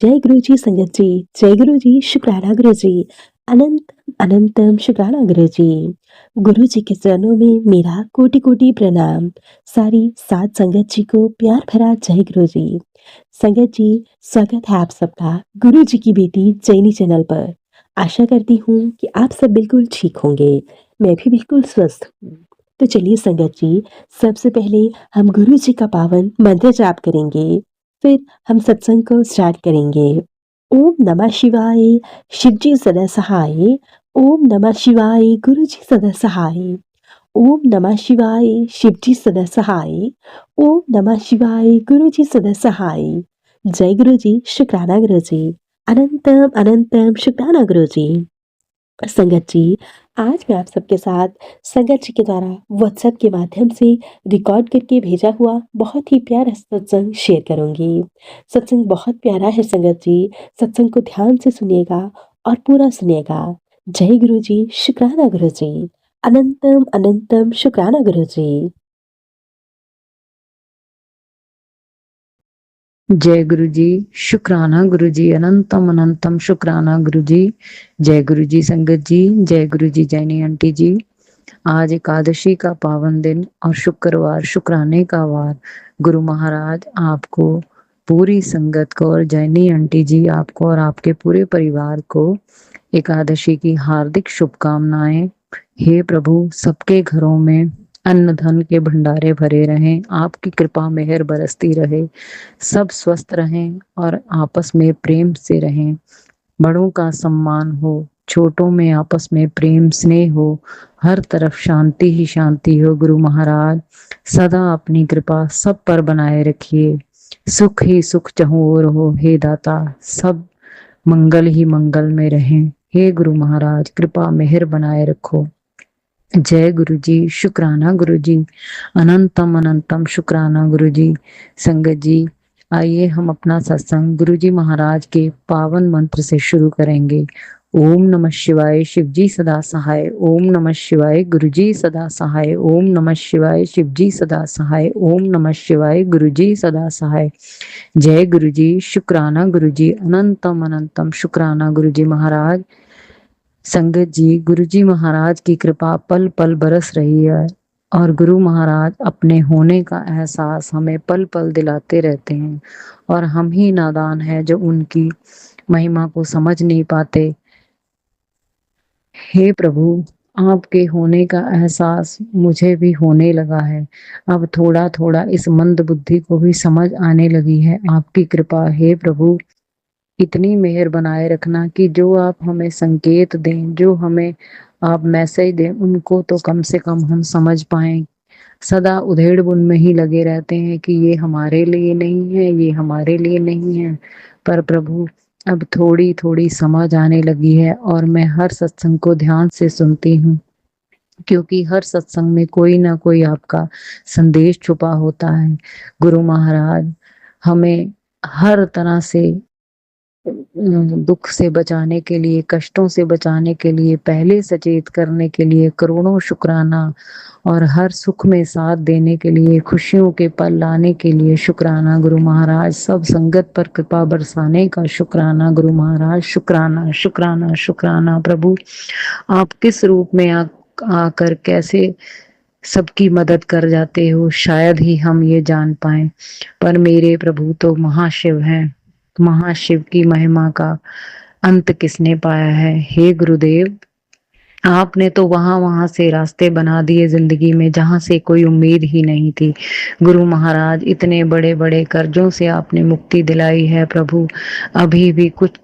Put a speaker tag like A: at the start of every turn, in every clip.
A: जय गुरु जी संगत जी। जय गुरु जी शुक्राना गुरु जी। अनंत अनंतम शुक्राना गुरु जी। गुरु जी के चरणों में मेरा कोटि कोटि प्रणाम। सारी सात संगत जी को प्यार भरा जय गुरु जी। संगत जी, स्वागत है आप सबका गुरु जी की बेटी जैनी चैनल पर। आशा करती हूँ कि आप सब बिल्कुल ठीक होंगे। मैं भी बिल्कुल स्वस्थ हूँ। तो चलिए संगत जी, सबसे पहले हम गुरु जी का पावन मंत्र जाप करेंगे, फिर हम सत्संग को स्टार्ट करेंगे। ओम नमः शिवाय, शिवजी सदा सहाय। ओम नमः शिवाय, गुरु जी सदा सहाय। ओम नमः शिवाय, शिवजी सदा सहाय। ओम नमः शिवाय, गुरु जी सदा सहाय। जय गुरु जी, शुक्राना गुरु जी। अनंतम अनंतम शुक्राना गुरु जी। संगत जी, आज मैं आप सबके साथ संगत जी के द्वारा व्हाट्सएप के माध्यम से रिकॉर्ड करके भेजा हुआ बहुत ही प्यारा सत्संग शेयर करूंगी। सत्संग बहुत प्यारा है संगत जी। सत्संग को ध्यान से सुनिएगा और पूरा सुनिएगा। जय गुरु जी, शुक्राना गुरु जी। अनंतम अनंतम शुक्राना गुरु जी।
B: जय गुरु जी, शुक्राना गुरु जी, अनंतम अनंतम शुक्राना गुरु जी। जय गुरु जी संगत जी, जय गुरु जी जैनी आंटी जी। आज एकादशी का पावन दिन और शुक्रवार शुक्राने का वार। गुरु महाराज आपको, पूरी संगत को और जैनी आंटी जी आपको और आपके पूरे परिवार को एकादशी की हार्दिक शुभकामनाएं। हे प्रभु, सबके घरों में अन्न धन के भंडारे भरे रहें, आपकी कृपा मेहर बरसती रहे, सब स्वस्थ रहें और आपस में प्रेम से रहें। बड़ों का सम्मान हो, छोटों में आपस में प्रेम स्नेह हो, हर तरफ शांति ही शांति हो। गुरु महाराज सदा अपनी कृपा सब पर बनाए रखिए, सुख ही सुख चहुँ ओर हो। हे दाता, सब मंगल ही मंगल में रहें। हे गुरु महाराज, कृपा मेहर बनाए रखो। जय गुरु जी, शुक्राना गुरु जी, अनंतम अनंतम शुक्राना गुरु जी। संगत जी, आइए हम अपना सत्संग गुरु जी महाराज के पावन मंत्र से शुरू करेंगे। ओम नमः शिवाय, शिव जी सदा सहाय। ओम नमः शिवाय, गुरु जी सदा सहाय। ओम नमः शिवाय, शिव जी सदा सहाय। ओम नमः शिवाय, गुरु जी सदा सहाय। जय गुरु जी, शुक्राना गुरु जी, अनंतम अनंतम शुक्राना गुरु जी महाराज। संगत जी, गुरु जी महाराज की कृपा पल पल बरस रही है और गुरु महाराज अपने होने का एहसास हमें पल पल दिलाते रहते हैं, और हम ही नादान हैं जो उनकी महिमा को समझ नहीं पाते। हे प्रभु, आपके होने का एहसास मुझे भी होने लगा है। अब थोड़ा थोड़ा इस मंद बुद्धि को भी समझ आने लगी है। आपकी कृपा हे प्रभु, इतनी मेहर बनाए रखना कि जो आप हमें संकेत दें, जो हमें आप मैसेज दें, उनको तो कम से कम हम समझ पाएं। सदा उधेड़ बुन में ही लगे रहते हैं कि ये हमारे लिए नहीं है, ये हमारे लिए नहीं है। पर प्रभु, अब थोड़ी थोड़ी समझ आने लगी है और मैं हर सत्संग को ध्यान से सुनती हूँ, क्योंकि हर सत्संग में कोई ना कोई आपका संदेश छुपा होता है। गुरु महाराज हमें हर तरह से दुख से बचाने के लिए, कष्टों से बचाने के लिए, पहले सचेत करने के लिए करोड़ों शुक्राना, और हर सुख में साथ देने के लिए, खुशियों के पल लाने के लिए शुक्राना गुरु महाराज। सब संगत पर कृपा बरसाने का शुक्राना गुरु महाराज। शुक्राना शुक्राना शुक्राना प्रभु, आप किस रूप में आकर कैसे सबकी मदद कर जाते हो, शायद ही हम ये जान पाए। पर मेरे प्रभु तो महाशिव हैं। महाशिव की महिमा का अंत किसने पाया है। हे गुरुदेव, आपने तो वहां वहां से रास्ते बना दिए जिंदगी में जहां से कोई उम्मीद ही नहीं थी। गुरु महाराज, इतने बड़े बड़े कर्जों से आपने मुक्ति दिलाई है प्रभु। अभी भी कुछ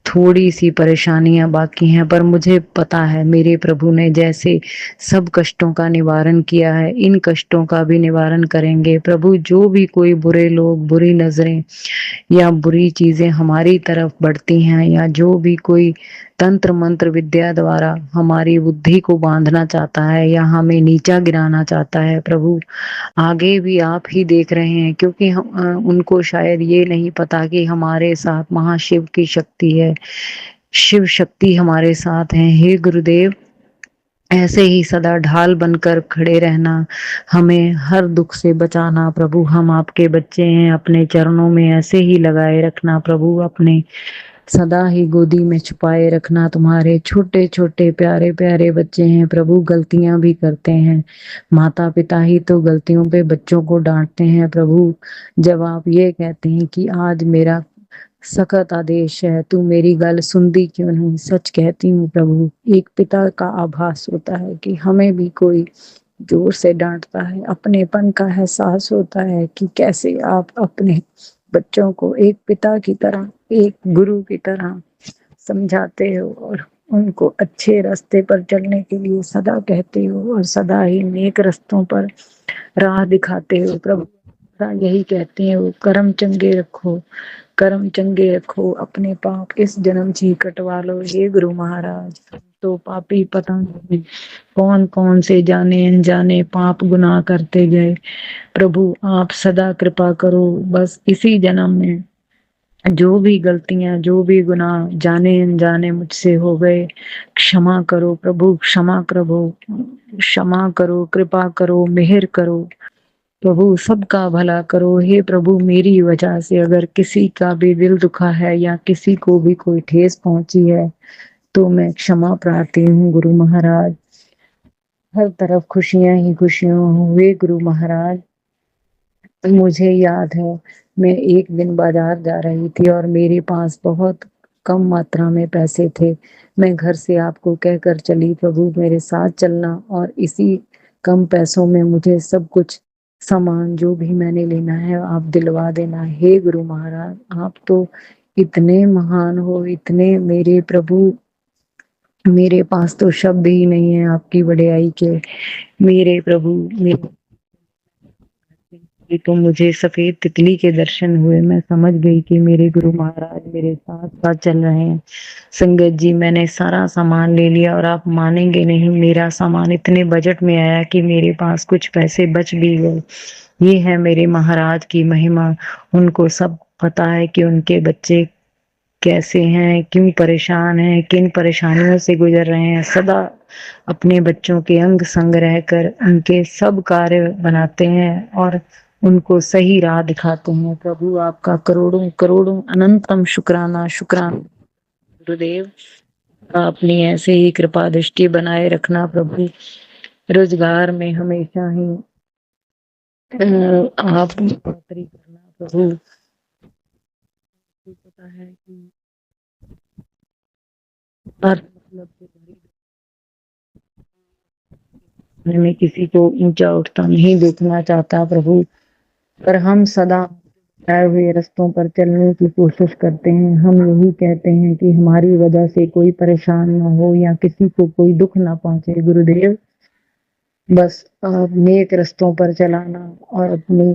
B: थोड़ी सी परेशानियां बाकी हैं, पर मुझे पता है मेरे प्रभु ने जैसे सब कष्टों का निवारण किया है, इन कष्टों का भी निवारण करेंगे प्रभु। जो भी कोई बुरे लोग, बुरी नजरें या बुरी चीजें हमारी तरफ बढ़ती हैं, या जो भी कोई तंत्र मंत्र विद्या द्वारा हमारी बुद्धि को बांधना चाहता है या हमें नीचा गिराना चाहता है, प्रभु आगे भी आप ही देख रहे हैं, क्योंकि उनको शायद ये नहीं पता कि हमारे साथ महाशिव की शक्ति है, शिव शक्ति हमारे साथ है। हे गुरुदेव, ऐसे ही सदा ढाल बनकर खड़े रहना, हमें हर दुख से बचाना प्रभु। हम आपके बच्चे हैं, अपने चरणों में ऐसे ही लगाए रखना प्रभु, अपने सदा ही गोदी में छुपाए रखना। तुम्हारे छोटे छोटे प्यारे प्यारे बच्चे हैं प्रभु, गलतियां भी करते हैं। माता पिता ही तो गलतियों पे बच्चों को डांटते हैं प्रभु। जब आप ये कहते हैं कि आज मेरा सख्त आदेश है, तू मेरी गल सुनती क्यों नहीं? सच कहती हूँ प्रभु, एक पिता का आभास होता है कि हमें भी कोई जोर से डांटता है, अपनेपन का एहसास होता है कि कैसे आप अपने बच्चों को एक पिता की तरह, एक गुरु की तरह समझाते हो और उनको अच्छे रास्ते पर चलने के लिए सदा कहते हो और सदा ही नेक रास्तों पर राह दिखाते हो प्रभु। सदा यही कहते हैं, वो कर्म चंगे रखो, कर्म चंगे रखो, अपने पाप इस जन्म जी कटवा लो। हे गुरु महाराज, तो पापी पता नहीं कौन कौन से जाने अनजाने पाप गुनाह करते गए प्रभु। आप सदा कृपा करो, बस इसी जन्म में जो भी गलतियां, जो भी गुनाह जाने अनजाने मुझसे हो गए, क्षमा करो प्रभु, क्षमा करो, क्षमा करो, कृपा करो, मेहर करो प्रभु, सबका भला करो। हे प्रभु, मेरी वजह से अगर किसी का भी दिल दुखा है या किसी को भी कोई ठेस पहुंची है तो मैं क्षमा प्रार्थी हूँ गुरु महाराज। हर तरफ खुशियां ही खुशियां हुए गुरु महाराज। मुझे याद है, मैं एक दिन बाजार जा रही थी और मेरे पास बहुत कम मात्रा में पैसे थे। मैं घर से आपको कहकर चली, प्रभु मेरे साथ चलना और इसी कम पैसों में मुझे सब कुछ सामान जो भी मैंने लेना है आप दिलवा देना। हे गुरु महाराज, आप तो इतने महान हो, इतने मेरे प्रभु, मेरे पास तो शब्द ही नहीं है आपकी बड़ाई के। मेरे प्रभु, मेरे तो मुझे सफेद तितली के दर्शन हुए। मैं समझ गई कि मेरे गुरु महाराज मेरे साथ साथ चल रहे हैं। संगत जी, मैंने सारा सामान ले लिया और आप मानेंगे नहीं, मेरा सामान इतने बजट में आया कि मेरे पास कुछ पैसे बच भी गए। ये है मेरे महाराज की महिमा। उनको सब पता है कि उनके बच्चे कैसे हैं, क्यों परेशान हैं, किन परेशानियों से गुजर रहे हैं। सदा अपने बच्चों के अंग संग रहकर उनके सब कार्य बनाते हैं और उनको सही राह दिखाते हैं। प्रभु आपका करोड़ों करोड़ों अनंतम शुक्राना, शुक्राना गुरुदेव। अपनी ऐसे ही कृपा दृष्टि बनाए रखना प्रभु। रोजगार में हमेशा ही आप बढ़ोतरी करना प्रभु। पता है कि हर मतलब से में किसी को ऊंचा उठता नहीं देखना चाहता प्रभु, पर हम सदा आए हुए रास्तों पर चलने की कोशिश करते हैं। हम यही कहते हैं कि हमारी वजह से कोई परेशान ना हो या किसी को कोई दुख ना पहुंचे गुरुदेव। बस आप नेक रास्तों पर चलाना और अपनी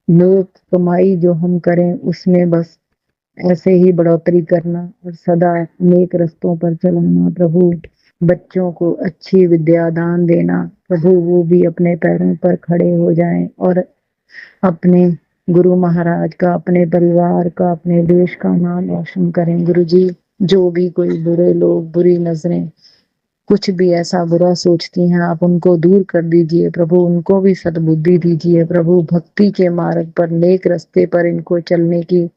B: नेक कमाई जो हम करें उसमें बस ऐसे ही बढ़ोतरी करना और सदा नेक रास्तों पर चलाना प्रभु। बच्चों को अच्छी विद्या दान देना प्रभु, वो भी अपने पैरों पर खड़े हो जाएं और अपने गुरु महाराज का, अपने परिवार का, अपने देश का नाम रोशन करें। गुरु जी, जो भी कोई बुरे लोग, बुरी नजरें, कुछ भी ऐसा बुरा सोचती हैं, आप उनको दूर कर दीजिए प्रभु। उनको भी सद्बुद्धि दीजिए प्रभु। भक्ति के मार्ग पर, नेक रास्ते पर इनको चलने की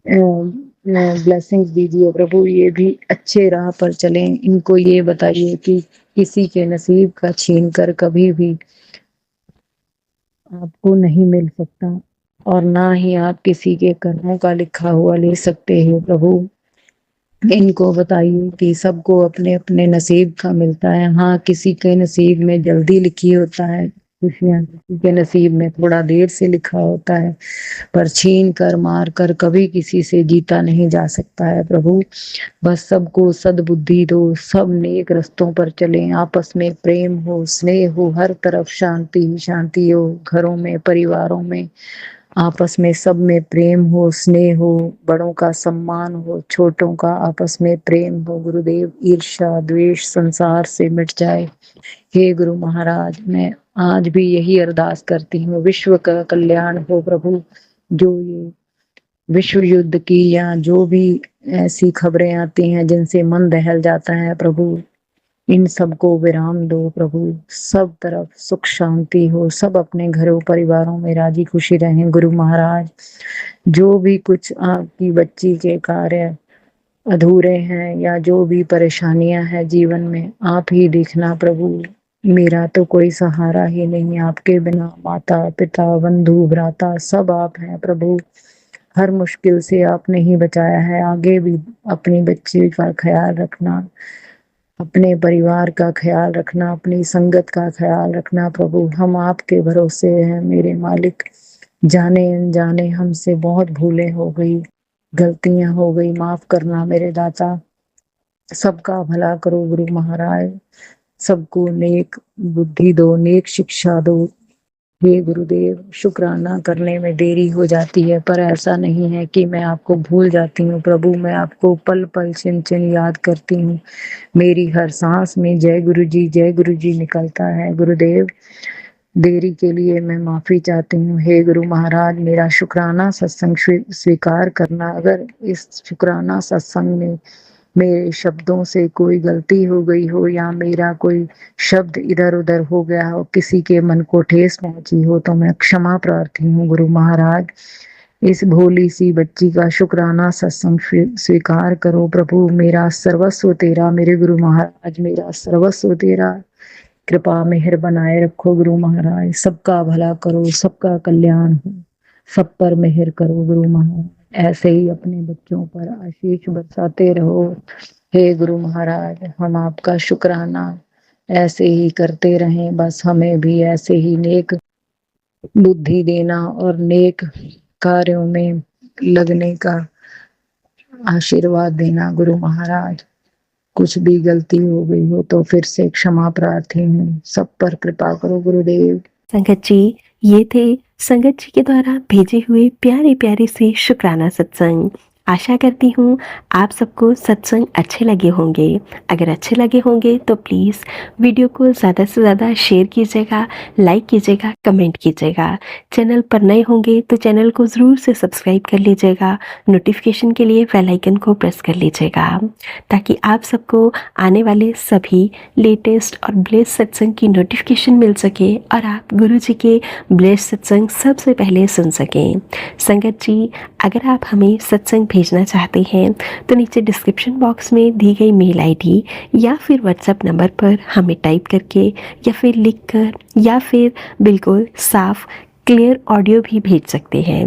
B: ब्लेसिंग्स दीजिए प्रभु। ये भी अच्छे राह पर चलें। इनको ये बताइए कि किसी के नसीब का छीन कर कभी भी आपको नहीं मिल सकता और ना ही आप किसी के कर्मों का लिखा हुआ ले सकते हैं प्रभु। इनको बताइए कि सबको अपने अपने नसीब का मिलता है। हाँ, किसी के नसीब में जल्दी लिखी होता है खुशियां, किसी के नसीब में थोड़ा देर से लिखा होता है, पर छीन कर मार कर कभी किसी से जीता नहीं जा सकता है प्रभु। बस सबको सद्बुद्धि दो, सब नेक रास्तों पर चलें, आपस में प्रेम हो, स्नेह हो, हर तरफ शांति ही शांति हो। घरों में, परिवारों में आपस में सब में प्रेम हो, स्नेह हो, बड़ों का सम्मान हो, छोटों का आपस में प्रेम हो। गुरुदेव, ईर्ष्या द्वेष संसार से मिट जाए। हे गुरु महाराज, मैं आज भी यही अरदास करती हूँ, विश्व का कल्याण हो प्रभु। जो ये विश्व युद्ध की या जो भी ऐसी खबरें आती हैं जिनसे मन दहल जाता है प्रभु, इन सबको विराम दो प्रभु, सब तरफ सुख शांति हो, सब अपने घरों परिवारों में राजी खुशी रहें गुरु महाराज। जो भी कुछ आपकी बच्ची के कार्य अधूरे हैं या जो भी परेशानियां हैं जीवन में, आप ही देखना प्रभु। मेरा तो कोई सहारा ही नहीं, आपके बिना माता पिता बंधु भ्राता सब आप हैं प्रभु। हर मुश्किल से आपने ही बचाया है, आगे भी अपनी बच्ची का ख्याल रखना, अपने परिवार का ख्याल रखना, अपनी संगत का ख्याल रखना प्रभु। हम आपके भरोसे हैं मेरे मालिक। जाने अनजाने हमसे बहुत भूलें हो गई, गलतियां हो गई, माफ करना मेरे दाता। सबका भला करो गुरु महाराज, सबको नेक बुद्धि दो, नेक शिक्षा दो हे गुरुदेव। शुक्राना करने में देरी हो जाती है, पर ऐसा नहीं है कि मैं आपको भूल जाती हूँ प्रभु। मैं आपको पल पल छिन छिन याद करती हूँ। मेरी हर सांस में जय गुरु जी निकलता है गुरुदेव। देरी के लिए मैं माफी चाहती हूँ हे गुरु महाराज। मेरा शुक्राना सत्संग स्वीकार करना। अगर इस शुक्राना सत्संग में मेरे शब्दों से कोई गलती हो गई हो या मेरा कोई शब्द इधर उधर हो गया हो, किसी के मन को ठेस पहुंची हो, तो मैं क्षमा प्रार्थी हूँ गुरु महाराज। इस भोली सी बच्ची का शुक्राना सत्संग स्वीकार करो प्रभु। मेरा सर्वस्व तेरा मेरे गुरु महाराज, मेरा सर्वस्व तेरा। कृपा मेहर बनाए रखो गुरु महाराज। सबका भला करो, सबका कल्याण हो, सब पर मेहर करो गुरु महाराज। ऐसे ही अपने बच्चों पर आशीष बरसाते रहो हे गुरु महाराज। हम आपका शुक्राना ऐसे ही करते रहें, बस हमें भी ऐसे ही नेक बुद्धि देना और नेक कार्यों में लगने का आशीर्वाद देना गुरु महाराज। कुछ भी गलती हो गई हो तो फिर से क्षमा प्रार्थी हूँ। सब पर कृपा करो गुरुदेव।
A: संगत जी, ये थे संगत जी के द्वारा भेजे हुए प्यारे प्यारे से शुक्राना सत्संग। आशा करती हूँ आप सबको सत्संग अच्छे लगे होंगे। अगर अच्छे लगे होंगे तो प्लीज़ वीडियो को ज़्यादा से ज़्यादा शेयर कीजिएगा, लाइक कीजिएगा, कमेंट कीजिएगा। चैनल पर नए होंगे तो चैनल को ज़रूर से सब्सक्राइब कर लीजिएगा। नोटिफिकेशन के लिए बेल आइकन को प्रेस कर लीजिएगा ताकि आप सबको आने वाले सभी लेटेस्ट और ब्लेस सत्संग की नोटिफिकेशन मिल सके और आप गुरु जी के ब्लेस सत्संग सबसे पहले सुन सकें। संगत जी, अगर आप हमें सत्संग भेजना चाहते हैं तो नीचे डिस्क्रिप्शन बॉक्स में दी गई मेल आईडी या फिर व्हाट्सएप नंबर पर हमें टाइप करके या फिर लिखकर या फिर बिल्कुल साफ क्लियर ऑडियो भी भेज सकते हैं।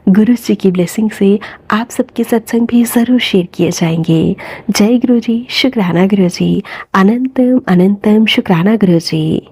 A: गुरु जी की ब्लेसिंग से आप सबके सत्संग भी ज़रूर शेयर किए जाएंगे। जय गुरु जी, शुक्राना गुरु जी, अनंतम अनंतम शुक्राना गुरु जी।